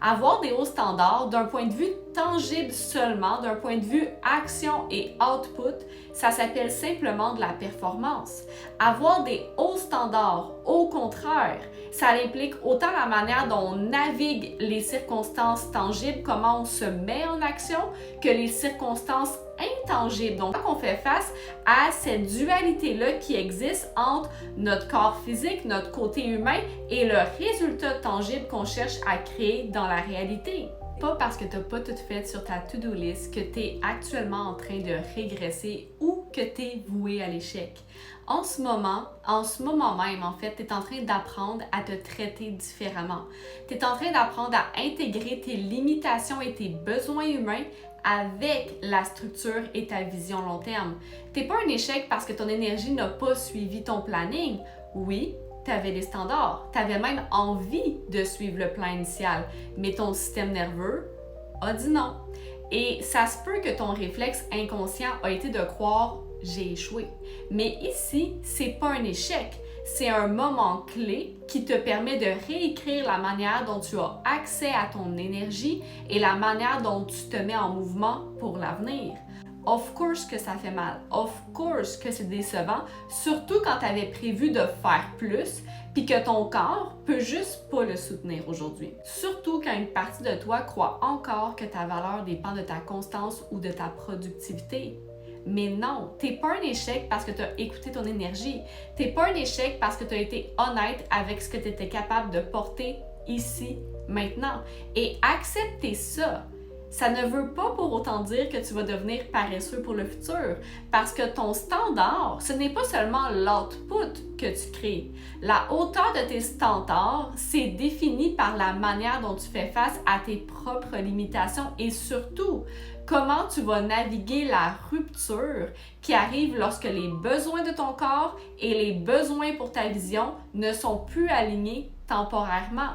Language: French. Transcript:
Avoir des hauts standards d'un point de vue tangible seulement, d'un point de vue action et output, ça s'appelle simplement de la performance. Avoir des hauts standards, au contraire, ça implique autant la manière dont on navigue les circonstances tangibles, comment on se met en action, que les circonstances intangibles. Donc, quand on fait face à cette dualité-là qui existe entre notre corps physique, notre côté humain et le résultat tangible qu'on cherche à créer dans la réalité. Pas parce que tu n'as pas tout fait sur ta to-do list que tu es actuellement en train de régresser ou que tu es voué à l'échec. En ce moment même, en fait, tu es en train d'apprendre à te traiter différemment. Tu es en train d'apprendre à intégrer tes limitations et tes besoins humains avec la structure et ta vision long terme. Tu n'es pas un échec parce que ton énergie n'a pas suivi ton planning. Oui, tu avais des standards, tu avais même envie de suivre le plan initial, mais ton système nerveux a dit non. Et ça se peut que ton réflexe inconscient a été de croire « j'ai échoué ». Mais ici, c'est pas un échec, c'est un moment clé qui te permet de réécrire la manière dont tu as accès à ton énergie et la manière dont tu te mets en mouvement pour l'avenir. Of course que ça fait mal, of course que c'est décevant, surtout quand tu avais prévu de faire plus, puis que ton corps peut juste pas le soutenir aujourd'hui. Surtout quand une partie de toi croit encore que ta valeur dépend de ta constance ou de ta productivité. Mais non, t'es pas un échec parce que tu as écouté ton énergie. T'es pas un échec parce que tu as été honnête avec ce que tu étais capable de porter ici, maintenant. Et accepter ça, ça ne veut pas pour autant dire que tu vas devenir paresseux pour le futur, parce que ton standard, ce n'est pas seulement l'output que tu crées. La hauteur de tes standards, c'est défini par la manière dont tu fais face à tes propres limitations et surtout, comment tu vas naviguer la rupture qui arrive lorsque les besoins de ton corps et les besoins pour ta vision ne sont plus alignés temporairement.